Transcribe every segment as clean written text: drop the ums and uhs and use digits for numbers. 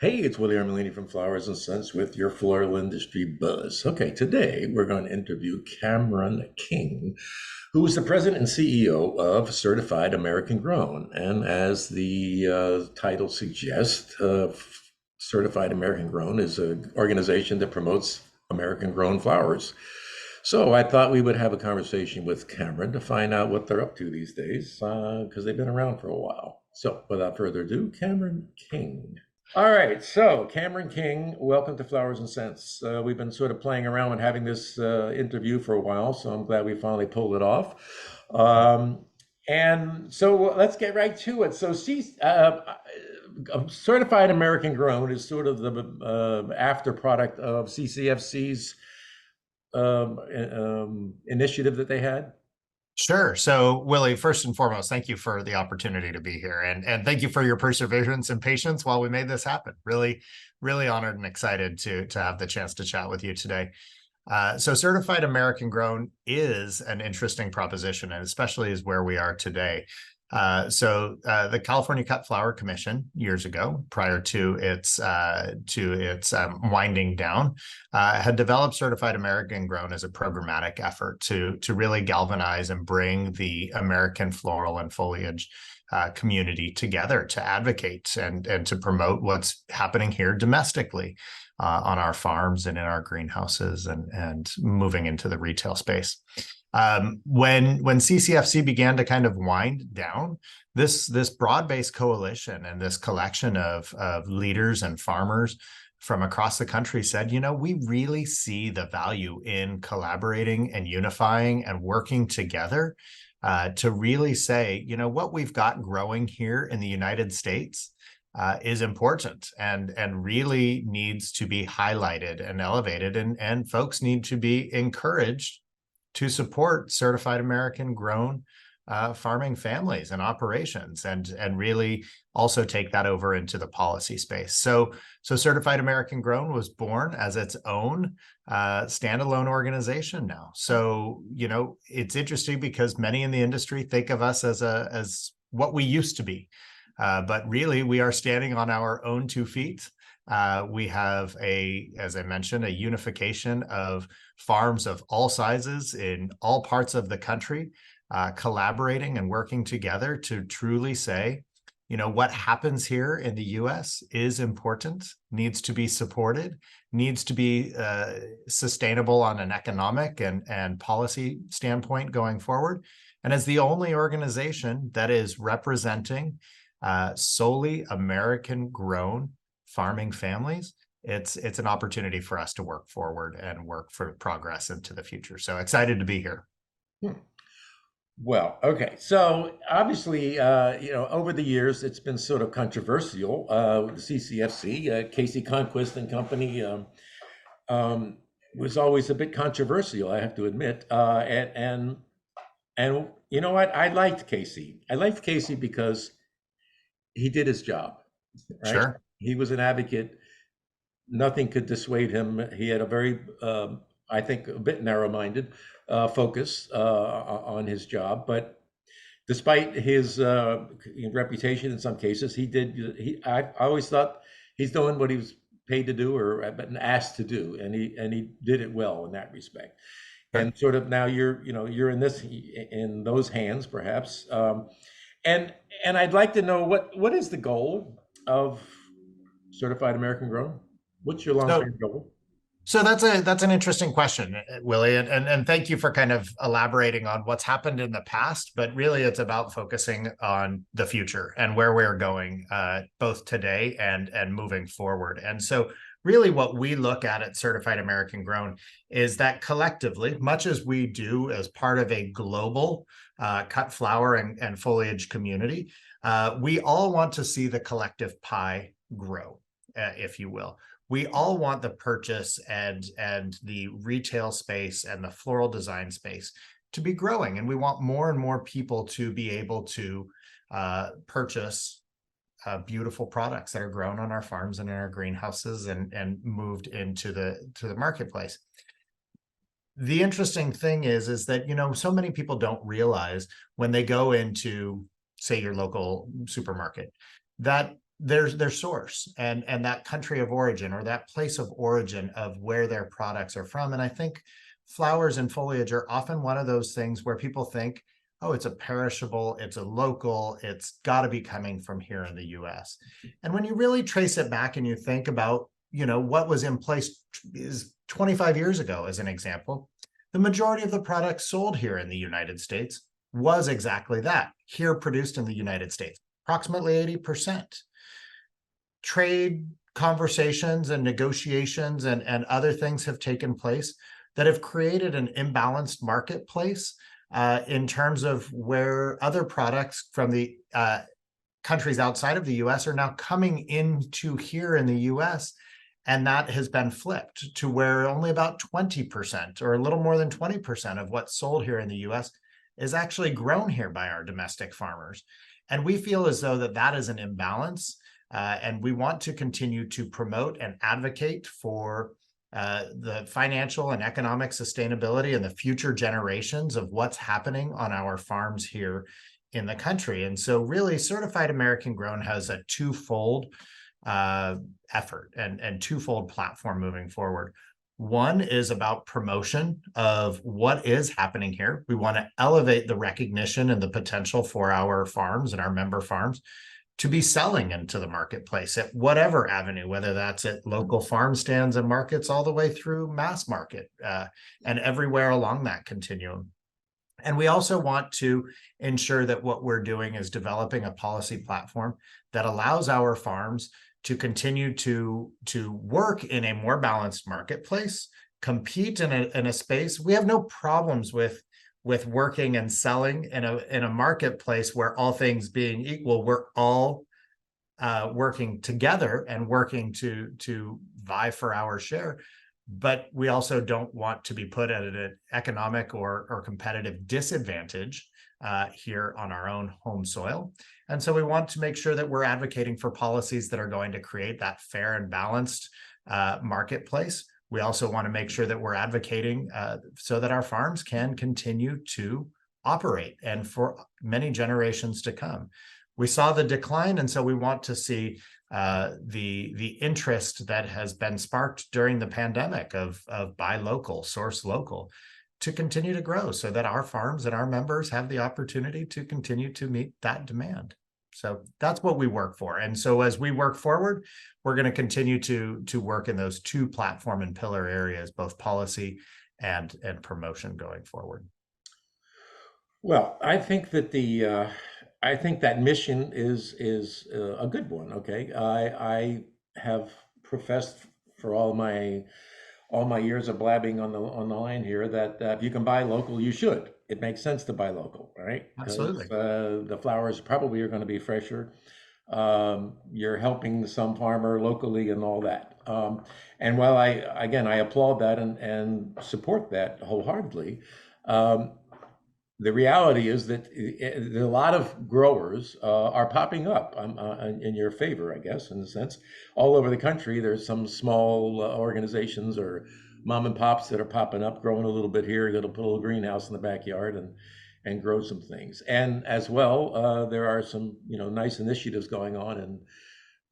Hey, it's Willie Armelini from Flowers and Scents with your floral industry buzz. Okay, today we're going to interview Cameron King, who is the president and CEO of Certified American Grown. And as the title suggests, Certified American Grown is an organization that promotes American grown flowers. So I thought we would have a conversation with Cameron to find out what they're up to these days, because they've been around for a while. So without further ado, Cameron King. All right, so Cameron King, welcome to Flowers and Scents. We've been sort of playing around with having this interview for a while, so I'm glad we finally pulled it off. And so let's get right to it. Certified American Grown is sort of the after product of CCFC's initiative that they had. Sure. So, Willie, first and foremost, thank you for the opportunity to be here, and thank you for your perseverance and patience while we made this happen. Really honored and excited to have the chance to chat with you today. So, Certified American Grown is an interesting proposition, and especially is where we are today. The California Cut Flower Commission years ago, prior to its winding down, had developed Certified American Grown as a programmatic effort to really galvanize and bring the American floral and foliage community together to advocate and to promote what's happening here domestically on our farms and in our greenhouses and moving into the retail space. When CCFC began to kind of wind down, this broad-based coalition and this collection of leaders and farmers from across the country said, we really see the value in collaborating and unifying and working together to really say, what we've got growing here in the United States is important and really needs to be highlighted and elevated, and folks need to be encouraged to support Certified American Grown farming families and operations, and really also take that over into the policy space. So Certified American Grown was born as its own standalone organization now. So it's interesting because many in the industry think of us as what we used to be, but really we are standing on our own 2 feet. We have as I mentioned, a unification of farms of all sizes in all parts of the country, collaborating and working together to truly say, what happens here in the U.S. is important, needs to be supported, needs to be sustainable on an economic and policy standpoint going forward. And as the only organization that is representing solely American grown farming families, it's an opportunity for us to work forward and work for progress into the future. So excited to be here. Hmm. Well, okay. So obviously, over the years, it's been sort of controversial with the CCFC. Casey Conquest and Company was always a bit controversial, I have to admit. And you know what? I liked Casey. I liked Casey because he did his job, right? Sure. He was an advocate. Nothing could dissuade him. He had a very, I think, a bit narrow-minded focus on his job. But despite his reputation in some cases, I always thought he's doing what he was paid to do or been asked to do, and he did it well in that respect. Sure. And sort of now you're in those hands perhaps, and I'd like to know what is the goal of Certified American Grown? What's your So long-term goal? So that's an interesting question, Willie, and thank you for kind of elaborating on what's happened in the past. But really, it's about focusing on the future and where we're going, both today and moving forward. And so, really, what we look at Certified American Grown is that collectively, much as we do as part of a global cut flower and foliage community, we all want to see the collective pie grow, if you will. We all want the purchase and the retail space and the floral design space to be growing, and we want more and more people to be able to purchase beautiful products that are grown on our farms and in our greenhouses and moved into the marketplace. The interesting thing is that so many people don't realize when they go into, say, your local supermarket, that their source and that country of origin or that place of origin of where their products are from. And I think flowers and foliage are often one of those things where people think, oh, it's a perishable, it's a local, it's got to be coming from here in the US. And when you really trace it back and you think about, what was in place is 25 years ago, as an example, the majority of the products sold here in the United States was exactly that, here produced in the United States, approximately 80%. Trade conversations and negotiations and other things have taken place that have created an imbalanced marketplace in terms of where other products from the countries outside of the US are now coming into here in the US. And that has been flipped to where only about 20% or a little more than 20% of what's sold here in the US is actually grown here by our domestic farmers. And we feel as though that is an imbalance. And we want to continue to promote and advocate for the financial and economic sustainability and the future generations of what's happening on our farms here in the country. And so really Certified American Grown has a twofold effort and twofold platform moving forward. One is about promotion of what is happening here. We want to elevate the recognition and the potential for our farms and our member farms to be selling into the marketplace at whatever avenue, whether that's at local farm stands and markets all the way through mass market and everywhere along that continuum. And we also want to ensure that what we're doing is developing a policy platform that allows our farms to continue to work in a more balanced marketplace, compete in a space. We have no problems with working and selling in a marketplace where, all things being equal, we're all working together and working to vie for our share. But we also don't want to be put at an economic or competitive disadvantage here on our own home soil. And so we want to make sure that we're advocating for policies that are going to create that fair and balanced marketplace. We also want to make sure that we're advocating so that our farms can continue to operate and for many generations to come. We saw the decline, and so we want to see the interest that has been sparked during the pandemic of buy local, source local, to continue to grow so that our farms and our members have the opportunity to continue to meet that demand. So that's what we work for. And so as we work forward, we're going to continue to work in those two platform and pillar areas, both policy and promotion going forward. Well, I think that mission is a good one. Okay, I have professed for all my years of blabbing on the line here that if you can buy local, you should. It makes sense to buy local, right? Absolutely. The flowers probably are going to be fresher. You're helping some farmer locally and all that. And while I applaud that and support that wholeheartedly, the reality is that a lot of growers are popping up in your favor, I guess, in a sense. All over the country, there's some small organizations or mom and pops that are popping up, growing a little bit here. That'll put a little greenhouse in the backyard and grow some things. And as well, there are some nice initiatives going on in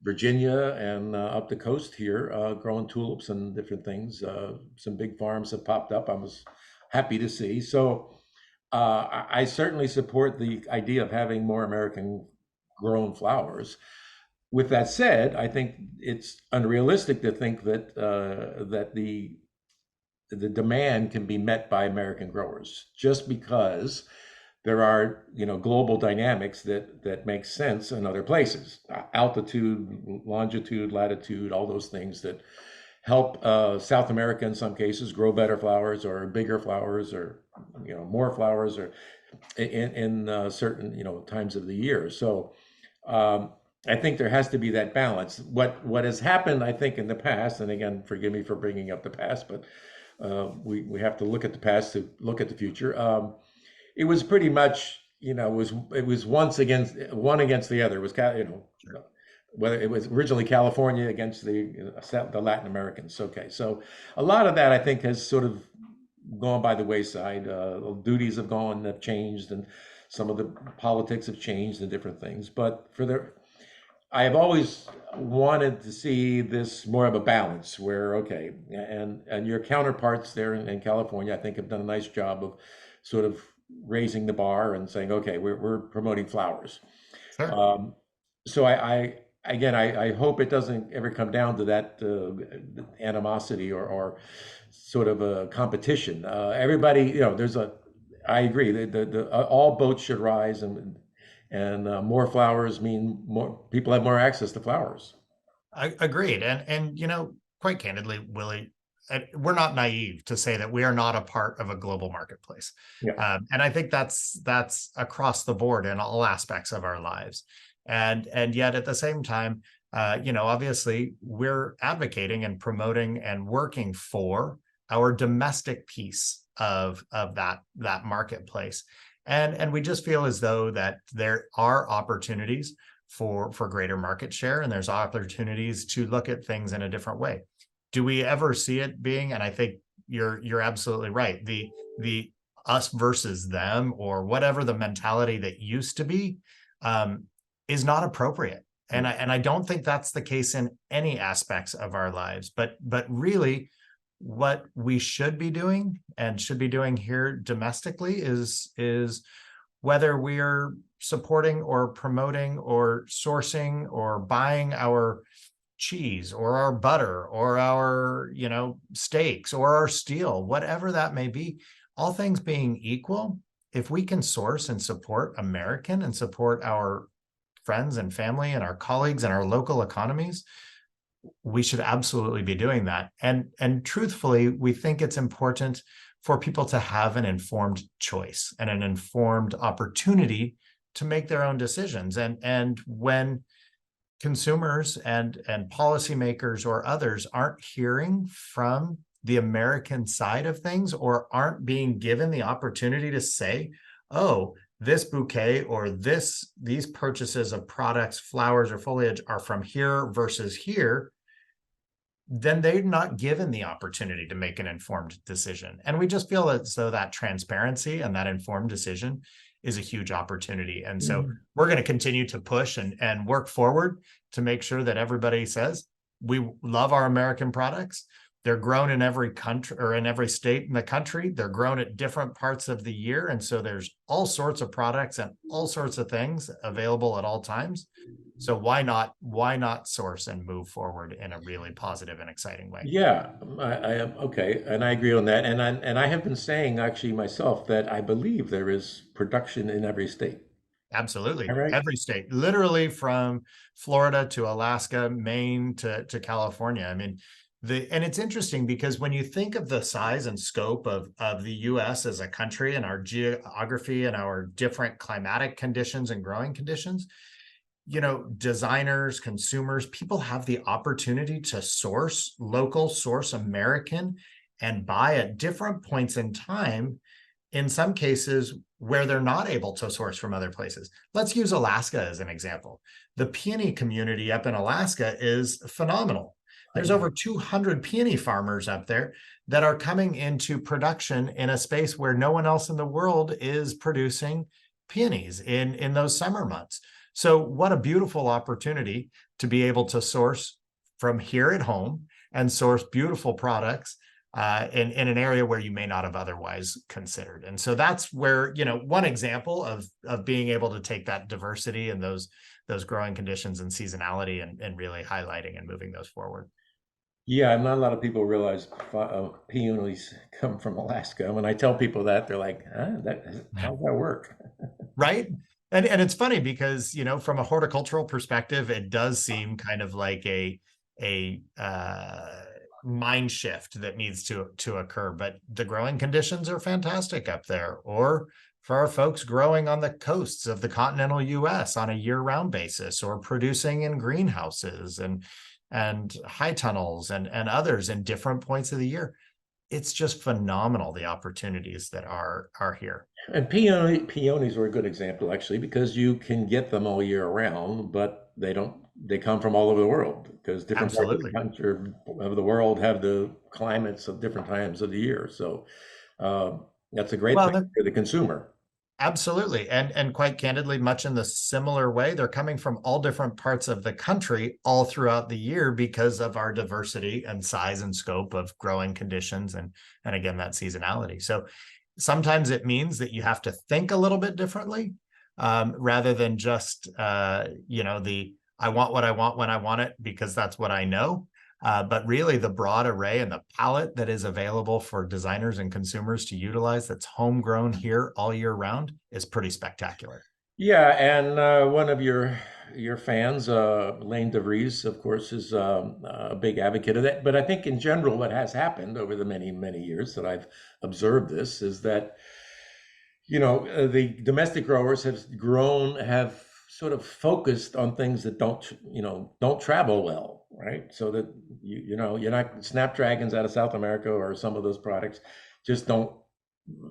Virginia and up the coast here, growing tulips and different things. Some big farms have popped up. I was happy to see. So. I certainly support the idea of having more American grown flowers. With that said, I think it's unrealistic to think that the demand can be met by American growers just because there are global dynamics that make sense in other places, altitude, longitude, latitude, all those things that help South America in some cases grow better flowers or bigger flowers or more flowers or in certain times of the year. So I think there has to be that balance. What has happened, I think, in the past, and again, forgive me for bringing up the past, but we have to look at the past to look at the future. It was pretty much it was one against the other. It was whether it was originally California against the Latin Americans. Okay, so a lot of that I think has sort of gone by the wayside. Duties have changed, and some of the politics have changed and different things. But I have always wanted to see this more of a balance where, okay, and your counterparts there in California, I think, have done a nice job of sort of raising the bar and saying, okay, we're promoting flowers. Sure. Um, so I hope it doesn't ever come down to that animosity or sort of a competition. Everybody, I agree. All boats should rise, and more flowers mean more people have more access to flowers. Agreed. And quite candidly, Willie, we're not naive to say that we are not a part of a global marketplace. Yeah. And I think that's across the board in all aspects of our lives. And yet at the same time, obviously we're advocating and promoting and working for our domestic piece of that marketplace. And we just feel as though that there are opportunities for greater market share, and there's opportunities to look at things in a different way. Do we ever see it being, and I think you're absolutely right, the us versus them, or whatever the mentality that used to be, is not appropriate. And I don't think that's the case in any aspects of our lives, but really what we should be doing and should be doing here domestically is whether we're supporting or promoting or sourcing or buying our cheese or our butter or our steaks or our steel, whatever that may be, all things being equal, if we can source and support American and support our friends and family and our colleagues and our local economies, we should absolutely be doing that. And truthfully, we think it's important for people to have an informed choice and an informed opportunity to make their own decisions. And when consumers and policymakers or others aren't hearing from the American side of things, or aren't being given the opportunity to say, oh, this bouquet or these purchases of products, flowers or foliage are from here versus here, then they're not given the opportunity to make an informed decision. And we just feel as though that transparency and that informed decision is a huge opportunity. And so Mhm. we're going to continue to push and work forward to make sure that everybody says we love our American products. They're grown in every country or in every state in the country. They're grown at different parts of the year. And so there's all sorts of products and all sorts of things available at all times. So why not source and move forward in a really positive and exciting way? Yeah, I am okay, and I agree on that. And I have been saying actually myself that I believe there is production in every state. All Absolutely. right. Every state, literally from Florida to Alaska, Maine to California. I mean, and it's interesting because when you think of the size and scope of the US as a country and our geography and our different climatic conditions and growing conditions, designers, consumers, people have the opportunity to source local, source American, and buy at different points in time, in some cases where they're not able to source from other places. Let's use Alaska as an example. The peony community up in Alaska is phenomenal. I There's know. over 200 peony farmers up there that are coming into production in a space where no one else in the world is producing peonies in those summer months. So what a beautiful opportunity to be able to source from here at home and source beautiful products in an area where you may not have otherwise considered. And so that's where, one example of being able to take that diversity and those growing conditions and seasonality and really highlighting and moving those forward. Yeah, not a lot of people realize peonies come from Alaska. When I tell people that, they're like, huh, how does that work? Right. And it's funny because, from a horticultural perspective, it does seem kind of like a mind shift that needs to occur, but the growing conditions are fantastic up there. Or for our folks growing on the coasts of the continental US on a year-round basis, or producing in greenhouses and high tunnels and others in different points of the year. It's just phenomenal, the opportunities that are here. And peonies are a good example, actually, because you can get them all year round, but they come from all over the world because different parts of the Absolutely. country of the world have the climates of different times of the year. So that's a great Well, thing for the consumer. Absolutely. And quite candidly, much in the similar way, they're coming from all different parts of the country all throughout the year because of our diversity and size and scope of growing conditions and again that seasonality. So sometimes it means that you have to think a little bit differently, rather than just the I want what I want when I want it because that's what I know. But really, the broad array and the palette that is available for designers and consumers to utilize that's homegrown here all year round is pretty spectacular. Yeah, and one of your fans, Lane DeVries, of course, is a big advocate of that. But I think in general, what has happened over the many years that I've observed this is that the domestic growers have sort of focused on things that don't travel well, right? So that you're not snapdragons out of South America or some of those products just don't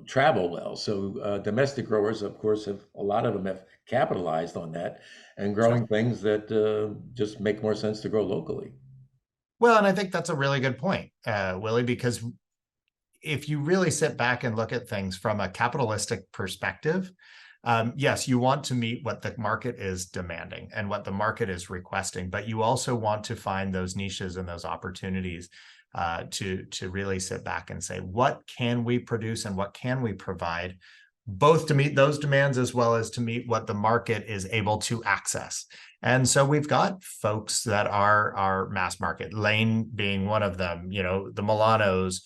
travel well. So domestic growers, of course, have a lot of them have capitalized on that and Sure. growing things that just make more sense to grow locally. Well, and I think that's a really good point, Willie, because if you really sit back and look at things from a capitalistic perspective, yes, you want to meet what the market is demanding and what the market is requesting, but you also want to find those niches and those opportunities to really sit back and say, what can we produce and what can we provide, both to meet those demands as well as to meet what the market is able to access. And so we've got folks that are mass market, Lane being one of them, the Milanos,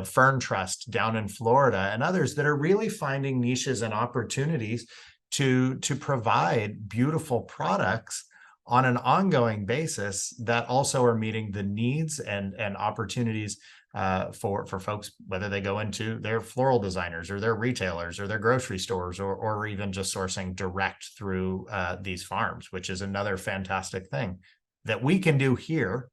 Fern Trust down in Florida, and others that are really finding niches and opportunities to provide beautiful products on an ongoing basis that also are meeting the needs and opportunities for folks, whether they go into their floral designers or their retailers or their grocery stores or even just sourcing direct through these farms, which is another fantastic thing that we can do here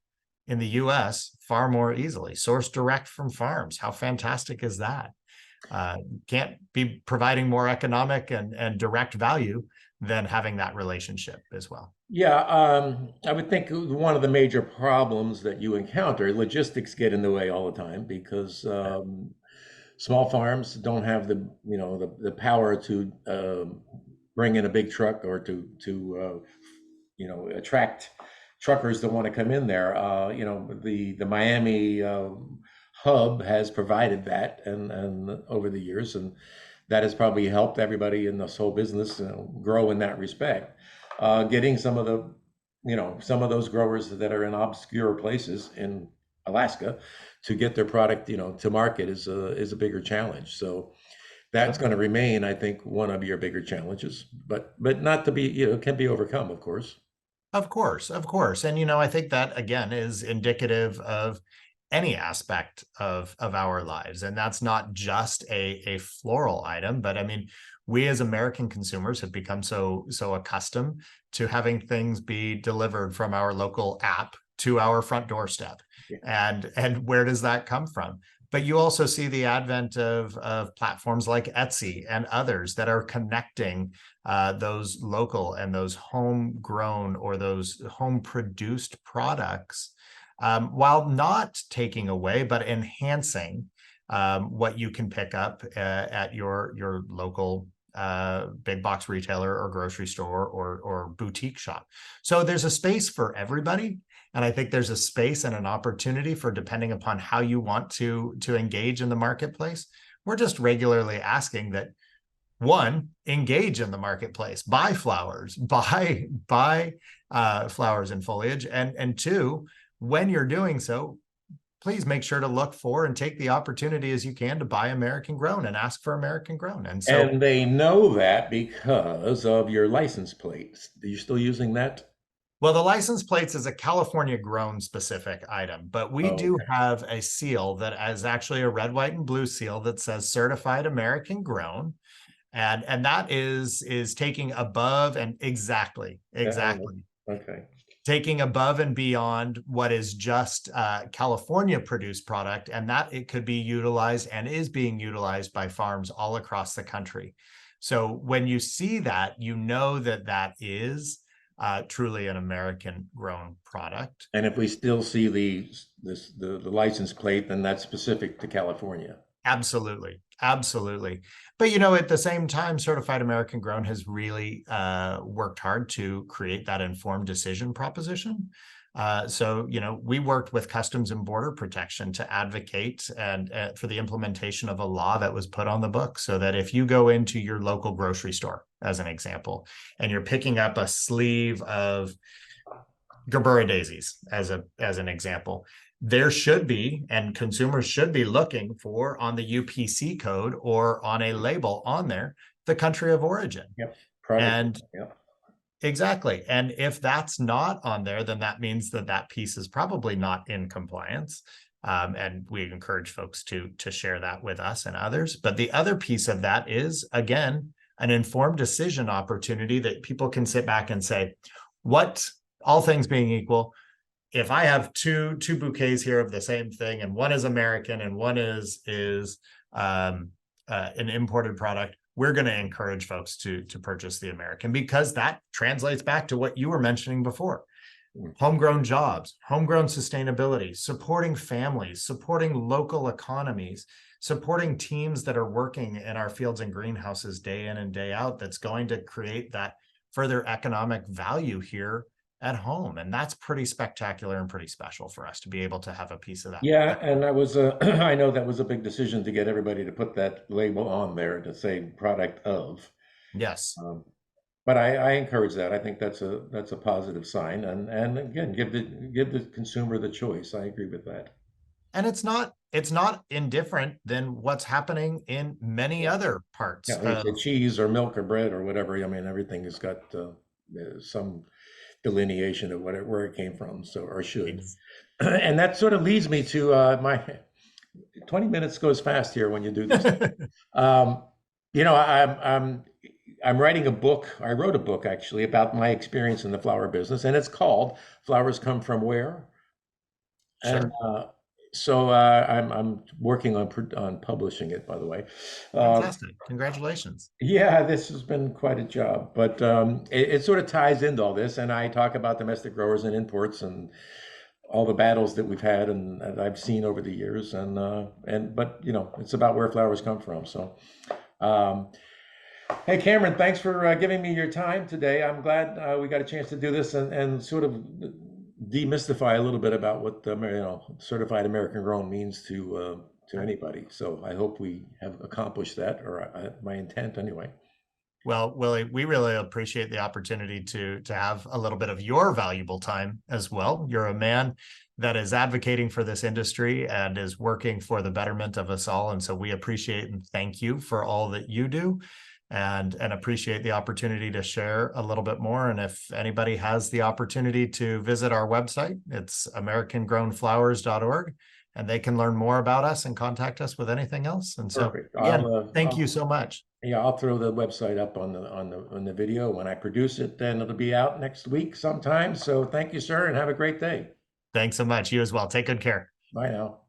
in the US far more easily. Source direct from farms. How fantastic is that? Can't be providing more economic and direct value than having that relationship as well. Yeah, I would think one of the major problems that you encounter, logistics get in the way all the time because small farms don't have the power to bring in a big truck or to attract truckers that want to come in there. The Miami hub has provided that, and over the years, and that has probably helped everybody in this whole business grow in that respect. Getting some of those growers that are in obscure places in Alaska to get their product, to market is a bigger challenge. So that's Sure. going to remain, I think, one of your bigger challenges, but not to be, can be overcome, of course. Of course, of course. And I think that again is indicative of any aspect of our lives. And that's not just a floral item, but I mean, we as American consumers have become so accustomed to having things be delivered from our local app to our front doorstep. Yeah. And where does that come from? But you also see the advent of platforms like Etsy and others that are connecting those local and those homegrown or those home produced products, while not taking away but enhancing what you can pick up at your local big box retailer or grocery store or boutique shop. So there's a space for everybody. And I think there's a space and an opportunity for, depending upon how you want to engage in the marketplace. We're just regularly asking that, one, engage in the marketplace, buy flowers, buy flowers and foliage, and two, when you're doing so, please make sure to look for and take the opportunity as you can to buy American grown and ask for American grown. And so, And they know that because of your license plates. Are you still using that? well, the license plates is a California grown specific item, but we Oh, do okay. have a seal that is actually a red, white, and blue seal that says certified American grown. And that is taking above and exactly Okay. taking above and beyond what is just California produced product, and that it could be utilized and is being utilized by farms all across the country. So when you see that, that is truly an American grown product. And if we still see the license plate, then that's specific to California. Absolutely. Absolutely. But, you know, at the same time, Certified American Grown has really worked hard to create that informed decision proposition. So, you know, we worked with Customs and Border Protection to advocate and for the implementation of a law that was put on the book so that if you go into your local grocery store, as an example, and you're picking up a sleeve of Gerbera daisies, as an example, there should be, and consumers should be looking for on the UPC code or on a label on there, the country of origin. Yep. Product. And Yep. exactly. And if that's not on there, then that means that that piece is probably not in compliance. And we encourage folks to share that with us and others. But the other piece of that is, again, an informed decision opportunity that people can sit back and say, what, all things being equal, if I have two bouquets here of the same thing, and one is American and one is an imported product, we're going to encourage folks to purchase the American, because that translates back to what you were mentioning before. Homegrown jobs, homegrown sustainability, supporting families, supporting local economies, supporting teams that are working in our fields and greenhouses day in and day out, that's going to create that further economic value here at home. And that's pretty spectacular and pretty special for us to be able to have a piece of that. Yeah, and that was a, I know that was a big decision to get everybody to put that label on there to say product of. Yes. But I encourage that. I think that's a positive sign, and again, give the consumer the choice. I agree with that. And it's not indifferent than what's happening in many other parts Yeah, of it's cheese or milk or bread or whatever. I mean, everything has got some delineation of where it came from, so or should. And that sort of leads me to my 20 minutes goes fast here when you do this. You know, I'm writing a book. I wrote a book actually about my experience in the flower business, and it's called "Flowers Come From Where." And Sure. so I'm working on publishing it, by the way. Fantastic. Congratulations. Yeah, this has been quite a job, but it sort of ties into all this, and I talk about domestic growers and imports and all the battles that we've had and I've seen over the years, and but you know, it's about where flowers come from. So, um, hey, Cameron, thanks for giving me your time today. I'm glad we got a chance to do this and sort of demystify a little bit about what the certified American grown means to anybody. So I hope we have accomplished that, or my intent anyway. Well, Willie, we really appreciate the opportunity to have a little bit of your valuable time as well. You're a man that is advocating for this industry and is working for the betterment of us all. And so we appreciate and thank you for all that you do, and appreciate the opportunity to share a little bit more. And if anybody has the opportunity to visit our website, it's americangrownflowers.org, and they can learn more about us and contact us with anything else. And so Perfect. again, thank you so much. Yeah, I'll throw the website up on the video when I produce it. Then it'll be out next week sometime. So thank you, sir, and have a great day. Thanks so much. You as well. Take good care. Bye now.